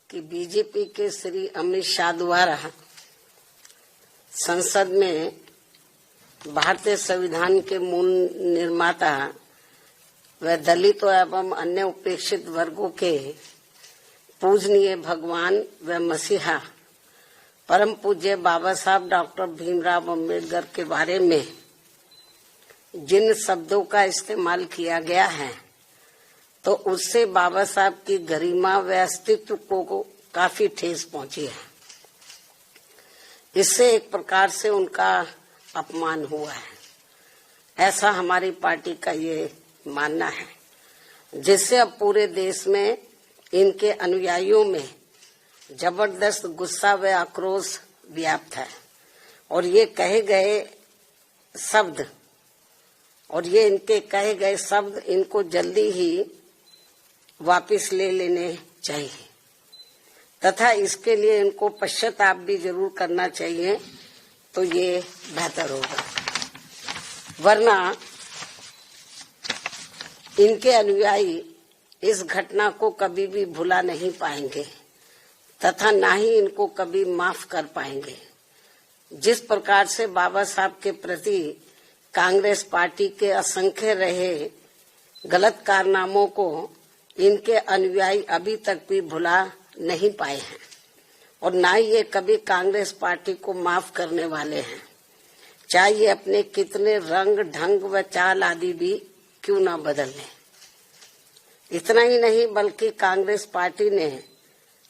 कि बीजेपी के श्री अमित शाह द्वारा संसद में भारतीय संविधान के मूल निर्माता व दलितों एवं अन्य उपेक्षित वर्गों के पूजनीय भगवान व मसीहा परम पूज्य बाबा साहब डॉक्टर भीमराव अम्बेडकर के बारे में जिन शब्दों का इस्तेमाल किया गया है तो उससे बाबा साहब की गरिमा व अस्तित्व को काफी ठेस पहुंची है। इससे एक प्रकार से उनका अपमान हुआ है, ऐसा हमारी पार्टी का ये मानना है, जिससे अब पूरे देश में इनके अनुयायियों में जबरदस्त गुस्सा व आक्रोश व्याप्त है और ये इनके कहे गए शब्द इनको जल्दी ही वापस ले लेने चाहिए तथा इसके लिए इनको पश्चाताप भी जरूर करना चाहिए, तो ये बेहतर होगा। वरना इनके अनुयायी इस घटना को कभी भी भुला नहीं पाएंगे तथा ना ही इनको कभी माफ कर पाएंगे। जिस प्रकार से बाबा साहब के प्रति कांग्रेस पार्टी के असंख्य रहे गलत कारनामों को इनके अनुयायी अभी तक भी भुला नहीं पाए हैं और ना ही ये कभी कांग्रेस पार्टी को माफ करने वाले हैं, चाहे ये अपने कितने रंग ढंग व चाल आदि भी क्यों ना बदल लें। इतना ही नहीं बल्कि कांग्रेस पार्टी ने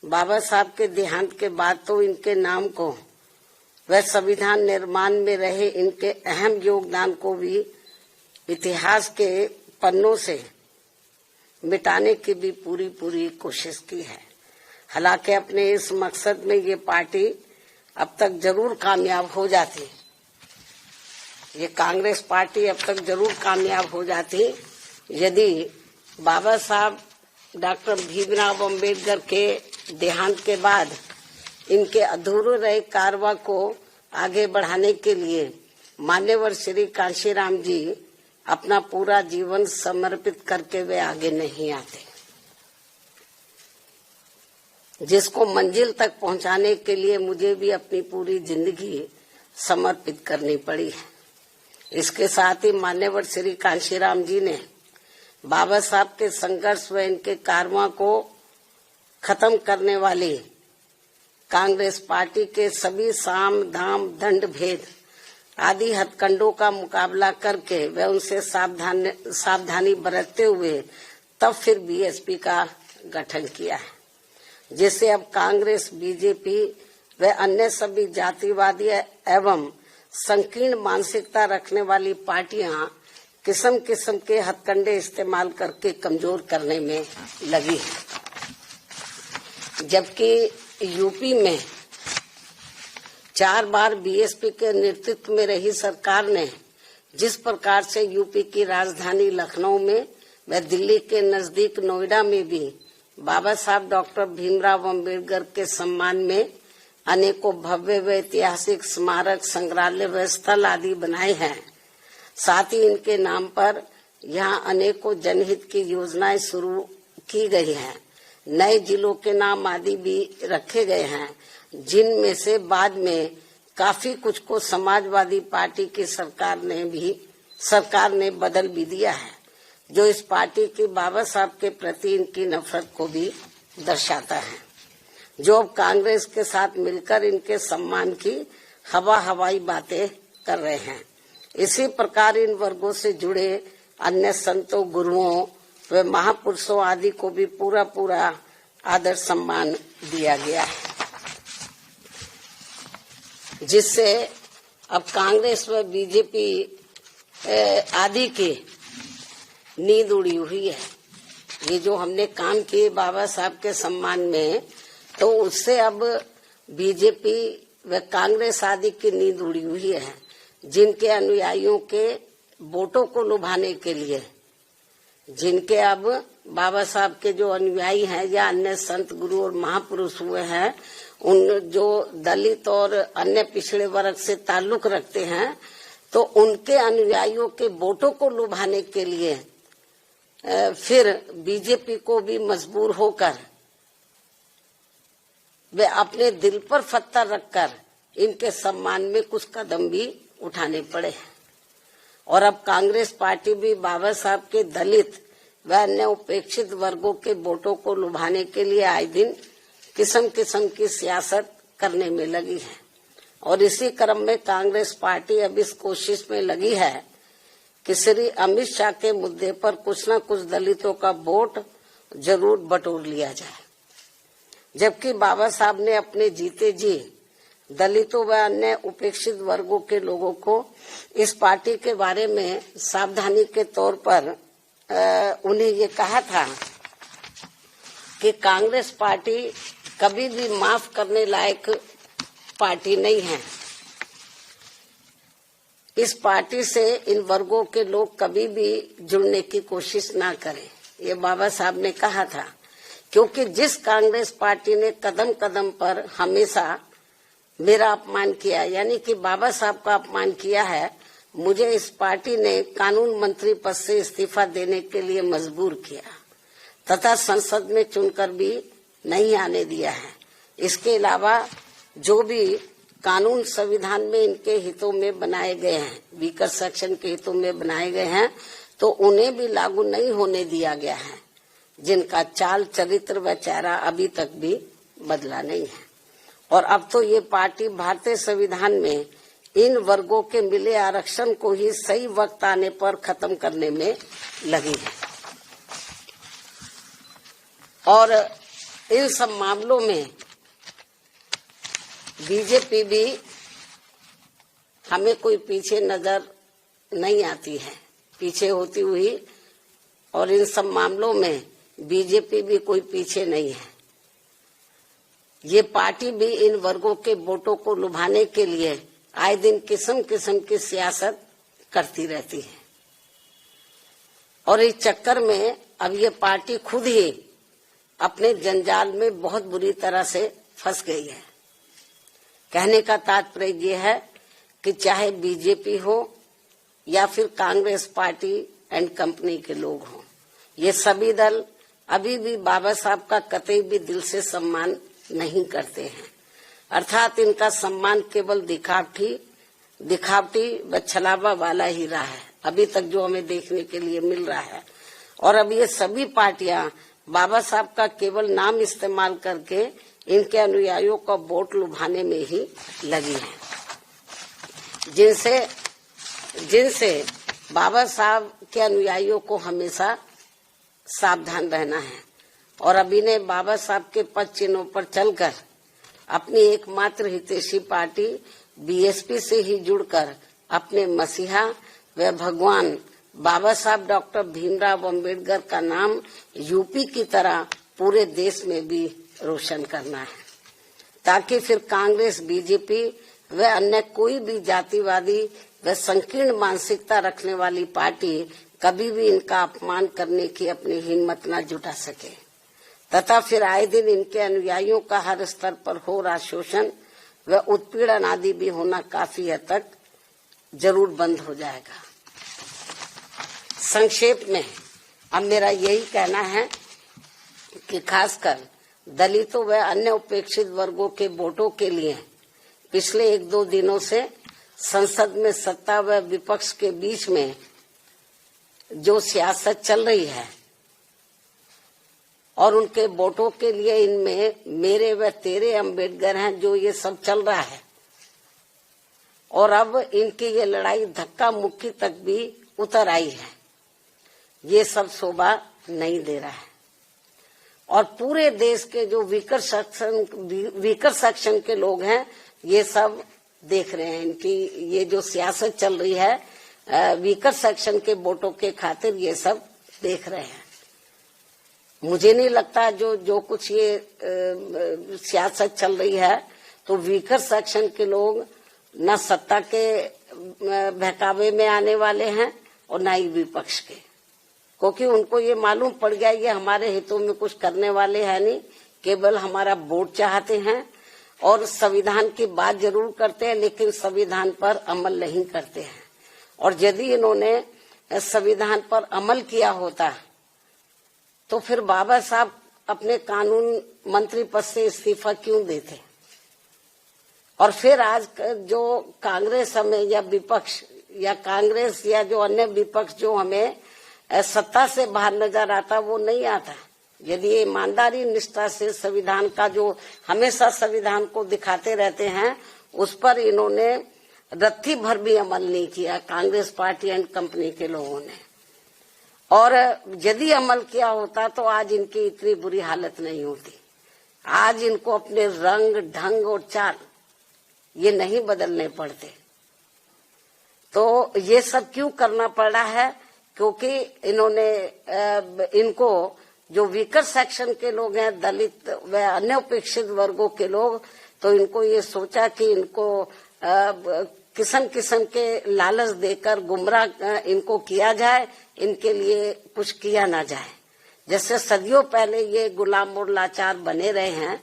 बाबा साहब के देहांत के बाद तो इनके नाम को व संविधान निर्माण में रहे इनके अहम योगदान को भी इतिहास के पन्नों से मिटाने की भी पूरी कोशिश की है। हालांकि अपने इस मकसद में ये पार्टी अब तक जरूर कामयाब हो जाती, ये कांग्रेस पार्टी अब तक जरूर कामयाब हो जाती यदि बाबा साहब डॉक्टर भीमराव अम्बेडकर के देहांत के बाद इनके अधूरे रहे कारवा को आगे बढ़ाने के लिए मान्यवर श्री कांशीराम जी अपना पूरा जीवन समर्पित करके वे आगे नहीं आते, जिसको मंजिल तक पहुंचाने के लिए मुझे भी अपनी पूरी जिंदगी समर्पित करनी पड़ी है। इसके साथ ही मान्यवर श्री कांशीराम जी ने बाबा साहब के संघर्ष व इनके कारवा को खत्म करने वाली कांग्रेस पार्टी के सभी साम दाम दंड भेद आदि हथकंडों का मुकाबला करके व उनसे सावधानी बरतते हुए तब फिर बीएसपी का गठन किया है, जिससे अब कांग्रेस, बीजेपी व अन्य सभी जातिवादी एवं संकीर्ण मानसिकता रखने वाली पार्टियां किस्म किस्म के हथकंडे इस्तेमाल करके कमजोर करने में लगी है। जबकि यूपी में 4 बार बीएसपी के नेतृत्व में रही सरकार ने जिस प्रकार से यूपी की राजधानी लखनऊ में व दिल्ली के नजदीक नोएडा में भी बाबा साहब डॉक्टर भीमराव अम्बेडकर के सम्मान में अनेकों भव्य व ऐतिहासिक स्मारक, संग्रहालय व स्थल आदि बनाए हैं, साथ ही इनके नाम पर यहाँ अनेकों जनहित की योजनाएं शुरू की गई हैं। नए जिलों के नाम आदि भी रखे गए हैं, जिनमें से बाद में काफी कुछ को समाजवादी पार्टी की सरकार ने बदल भी दिया है, जो इस पार्टी की बाबा साहब के प्रति इनकी नफरत को भी दर्शाता है, जो अब कांग्रेस के साथ मिलकर इनके सम्मान की हवाई बातें कर रहे हैं। इसी प्रकार इन वर्गों से जुड़े अन्य संतों, गुरुओं व महापुरुषों आदि को भी पूरा आदर सम्मान दिया गया है, जिससे अब कांग्रेस व बीजेपी आदि की नींद उड़ी हुई है। ये जो हमने काम किए बाबा साहब के सम्मान में, तो उससे अब बीजेपी व कांग्रेस आदि की नींद उड़ी हुई है, जिनके अनुयायियों के वोटों को लुभाने के लिए, जिनके अब बाबा साहब के जो अनुयायी हैं या अन्य संत, गुरु और महापुरुष हुए हैं, उन जो दलित और अन्य पिछड़े वर्ग से ताल्लुक रखते हैं, तो उनके अनुयायियों के वोटों को लुभाने के लिए फिर बीजेपी को भी मजबूर होकर वे अपने दिल पर पत्थर रखकर इनके सम्मान में कुछ कदम भी उठाने पड़े। और अब कांग्रेस पार्टी भी बाबा साहब के दलित व अन्य उपेक्षित वर्गों के वोटों को लुभाने के लिए आए दिन किस्म किस्म की सियासत करने में लगी है। और इसी क्रम में कांग्रेस पार्टी अब इस कोशिश में लगी है कि श्री अमित शाह के मुद्दे पर कुछ न कुछ दलितों का वोट जरूर बटोर लिया जाए, जबकि बाबा साहब ने अपने जीते जी दलितों व अन्य उपेक्षित वर्गों के लोगों को इस पार्टी के बारे में सावधानी के तौर पर उन्हें ये कहा था कि कांग्रेस पार्टी कभी भी माफ करने लायक पार्टी नहीं है। इस पार्टी से इन वर्गों के लोग कभी भी जुड़ने की कोशिश ना करें, ये बाबा साहब ने कहा था। क्योंकि जिस कांग्रेस पार्टी ने कदम कदम पर हमेशा मेरा अपमान किया, यानी कि बाबा साहब का अपमान किया है, मुझे इस पार्टी ने कानून मंत्री पद से इस्तीफा देने के लिए मजबूर किया तथा संसद में चुनकर भी नहीं आने दिया है। इसके अलावा जो भी कानून संविधान में इनके हितों में बनाए गए हैं, वीकर सेक्शन के हितों में बनाए गए हैं, तो उन्हें भी लागू नहीं होने दिया गया है, जिनका चाल चरित्र व चेहरा अभी तक भी बदला नहीं है। और अब तो ये पार्टी भारतीय संविधान में इन वर्गों के मिले आरक्षण को ही सही वक्त आने पर खत्म करने में लगी है। और इन सब मामलों में बीजेपी भी हमें कोई पीछे नजर नहीं आती है, पीछे होती हुई। और इन सब मामलों में बीजेपी भी कोई पीछे नहीं है। ये पार्टी भी इन वर्गों के वोटों को लुभाने के लिए आए दिन किस्म किस्म की सियासत करती रहती है। और इस चक्कर में अब ये पार्टी खुद ही अपने जंजाल में बहुत बुरी तरह से फंस गई है। कहने का तात्पर्य ये है कि चाहे बीजेपी हो या फिर कांग्रेस पार्टी एंड कंपनी के लोग हों, ये सभी दल अभी भी बाबा साहब का कतई भी दिल से सम्मान नहीं करते हैं। अर्थात इनका सम्मान केवल दिखावटी व छलावा वाला ही रहा है, अभी तक जो हमें देखने के लिए मिल रहा है। और अब ये सभी पार्टियां बाबा साहब का केवल नाम इस्तेमाल करके इनके अनुयायियों का वोट लुभाने में ही लगी है, जिनसे बाबा साहब के अनुयायियों को हमेशा सावधान रहना है। और अब इन्हें बाबा साहब के पद चिन्हों पर चलकर अपनी एकमात्र हितैषी पार्टी बीएसपी से ही जुड़कर अपने मसीहा व भगवान बाबा साहब डॉक्टर भीमराव अंबेडकर का नाम यूपी की तरह पूरे देश में भी रोशन करना है, ताकि फिर कांग्रेस, बीजेपी व अन्य कोई भी जातिवादी व संकीर्ण मानसिकता रखने वाली पार्टी कभी भी इनका अपमान करने की अपनी हिम्मत न जुटा सके, तथा फिर आए दिन इनके अनुयायियों का हर स्तर पर हो रहा शोषण व उत्पीड़न आदि भी होना काफी हद तक जरूर बंद हो जाएगा। संक्षेप में अब मेरा यही कहना है कि खासकर दलितों व अन्य उपेक्षित वर्गों के वोटों के लिए पिछले 1-2 दिनों से संसद में सत्ता व विपक्ष के बीच में जो सियासत चल रही है और उनके वोटों के लिए इनमें मेरे व तेरे अम्बेडकर हैं, जो ये सब चल रहा है। और अब इनकी ये लड़ाई धक्का मुक्की तक भी उतर आई है, ये सब शोभा नहीं दे रहा है। और पूरे देश के जो वीकर सेक्शन के लोग हैं, ये सब देख रहे हैं इनकी ये जो सियासत चल रही है वीकर सेक्शन के वोटों के खातिर, ये सब देख रहे हैं। मुझे नहीं लगता जो कुछ ये सियासत चल रही है तो वीकर सेक्शन के लोग न सत्ता के बहकावे में आने वाले हैं और न ही विपक्ष के, क्योंकि उनको ये मालूम पड़ गया ये हमारे हितों में कुछ करने वाले हैं नहीं, केवल हमारा वोट चाहते हैं और संविधान की बात जरूर करते हैं लेकिन संविधान पर अमल नहीं करते हैं। और यदि इन्होंने संविधान पर अमल किया होता तो फिर बाबा साहब अपने कानून मंत्री पद से इस्तीफा क्यों देते, और फिर आज जो कांग्रेस हमें या विपक्ष या कांग्रेस या जो अन्य विपक्ष जो हमें सत्ता से बाहर नजर आता वो नहीं आता। यदि ये ईमानदारी निष्ठा से संविधान का जो हमेशा संविधान को दिखाते रहते हैं उस पर इन्होंने रत्ती भर भी अमल नहीं किया कांग्रेस पार्टी एंड कंपनी के लोगों ने, और यदि अमल किया होता तो आज इनकी इतनी बुरी हालत नहीं होती। आज इनको अपने रंग ढंग और चाल ये नहीं बदलने पड़ते। तो ये सब क्यों करना पड़ा है, क्योंकि इन्होंने इनको जो वीकर सेक्शन के लोग हैं, दलित व अन्य उपेक्षित वर्गों के लोग, तो इनको ये सोचा कि इनको किस्म किस्म के लालच देकर गुमराह इनको किया जाए, इनके लिए कुछ किया ना जाए। जैसे सदियों पहले ये गुलाम और लाचार बने रहे हैं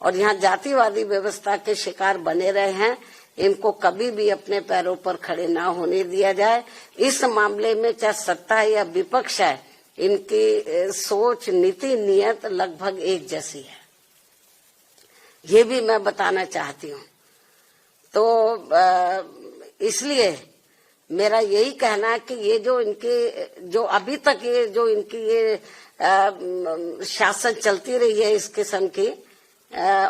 और यहाँ जातिवादी व्यवस्था के शिकार बने रहे हैं, इनको कभी भी अपने पैरों पर खड़े ना होने दिया जाए। इस मामले में चाहे सत्ता है या विपक्ष है, इनकी सोच नीति नियत लगभग एक जैसी है, ये भी मैं बताना चाहती हूँ। तो इसलिए मेरा यही कहना है कि ये जो इनके जो अभी तक ये जो इनकी ये शासन चलती रही है इस किस्म की,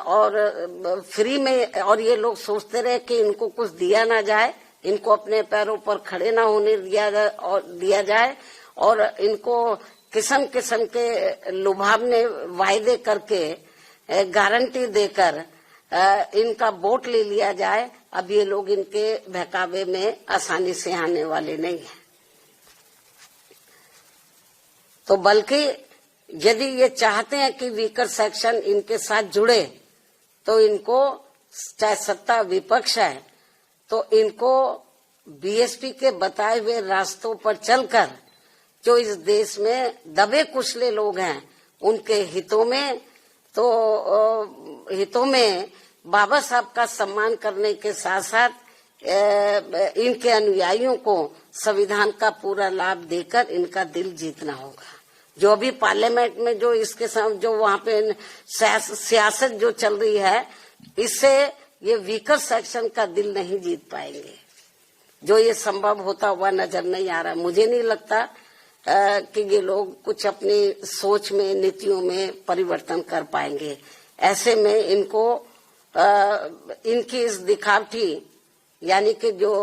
और फ्री में, और ये लोग सोचते रहे कि इनको कुछ दिया ना जाए, इनको अपने पैरों पर खड़े ना होने दिया जाए और इनको किस्म किस्म के लुभावने वायदे करके गारंटी देकर इनका वोट ले लिया जाए। अब ये लोग इनके बहकावे में आसानी से आने वाले नहीं है। तो बल्कि यदि ये चाहते हैं कि वीकर सेक्शन इनके साथ जुड़े, तो इनको चाहे सत्ता विपक्ष है तो इनको बीएसपी के बताए हुए रास्तों पर चलकर जो इस देश में दबे कुचले लोग हैं उनके हितों में बाबा साहब का सम्मान करने के साथ साथ इनके अनुयायियों को संविधान का पूरा लाभ देकर इनका दिल जीतना होगा। जो अभी पार्लियामेंट में जो इसके साथ जो वहाँ पे सियासत जो चल रही है, इससे ये वीकर सेक्शन का दिल नहीं जीत पाएंगे। जो ये संभव होता हुआ नजर नहीं आ रहा। मुझे नहीं लगता कि ये लोग कुछ अपनी सोच में नीतियों में परिवर्तन कर पाएंगे। ऐसे में इनको इनकी इस दिखावटी यानी कि जो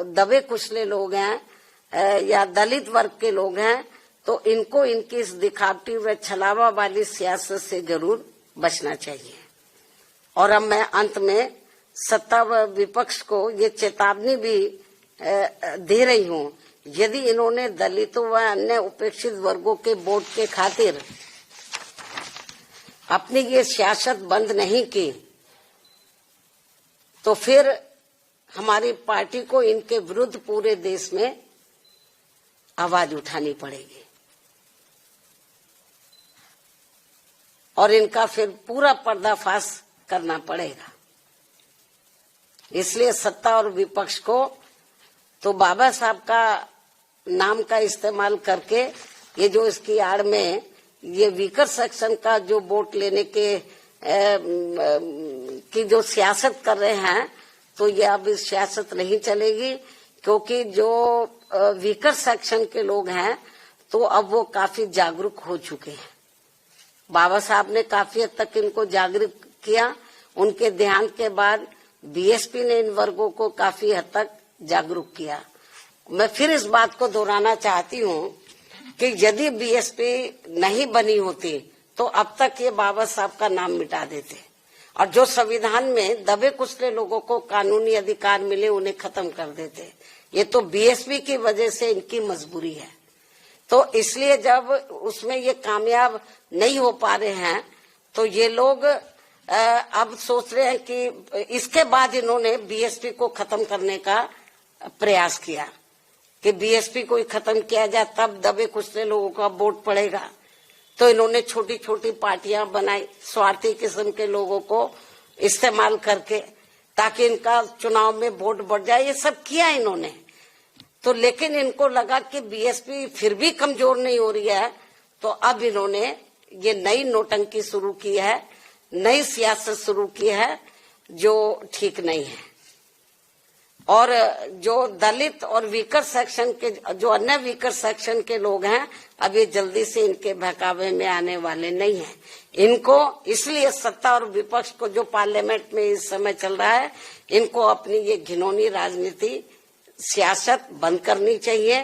दबे कुचले लोग हैं या दलित वर्ग के लोग हैं, तो इनको इनकी इस दिखावटी व छलावा वाली सियासत से जरूर बचना चाहिए। और अब मैं अंत में सत्ता व विपक्ष को ये चेतावनी भी दे रही हूँ, यदि इन्होंने दलितों व अन्य उपेक्षित वर्गों के वोट के खातिर अपनी ये सियासत बंद नहीं की, तो फिर हमारी पार्टी को इनके विरुद्ध पूरे देश में आवाज उठानी पड़ेगी और इनका फिर पूरा पर्दाफाश करना पड़ेगा। इसलिए सत्ता और विपक्ष को तो बाबा साहब का नाम का इस्तेमाल करके ये जो इसकी आड़ में ये वीकर सेक्शन का जो वोट लेने के की जो सियासत कर रहे हैं, तो ये अब इस सियासत नहीं चलेगी, क्योंकि जो वीकर सेक्शन के लोग हैं तो अब वो काफी जागरूक हो चुके हैं। बाबा साहब ने काफी हद तक इनको जागरूक किया। उनके ध्यान के बाद बीएसपी ने इन वर्गों को काफी हद तक जागरूक किया। मैं फिर इस बात को दोहराना चाहती हूँ कि यदि बीएसपी नहीं बनी होती तो अब तक ये बाबा साहब का नाम मिटा देते और जो संविधान में दबे कुचले लोगों को कानूनी अधिकार मिले उन्हें खत्म कर देते। ये तो बीएसपी की वजह से इनकी मजबूरी है। तो इसलिए जब उसमें ये कामयाब नहीं हो पा रहे हैं तो ये लोग अब सोच रहे हैं कि इसके बाद इन्होंने बीएसपी को खत्म करने का प्रयास किया कि बीएसपी को ही खत्म किया जाए, तब दबे कुचले लोगों का वोट पड़ेगा। तो इन्होंने छोटी छोटी पार्टियां बनाई स्वार्थी किस्म के लोगों को इस्तेमाल करके, ताकि इनका चुनाव में वोट बढ़ जाए। ये सब किया इन्होंने। तो लेकिन इनको लगा कि बीएसपी फिर भी कमजोर नहीं हो रही है, तो अब इन्होंने ये नई नोटंकी शुरू की है, नई सियासत शुरू की है जो ठीक नहीं है। और जो दलित और वीकर सेक्शन के, जो अन्य वीकर सेक्शन के लोग हैं, अब ये जल्दी से इनके बहकावे में आने वाले नहीं हैं। इनको इसलिए सत्ता और विपक्ष को, जो पार्लियामेंट में इस समय चल रहा है, इनको अपनी ये घिनौनी राजनीति, सियासत बंद करनी चाहिए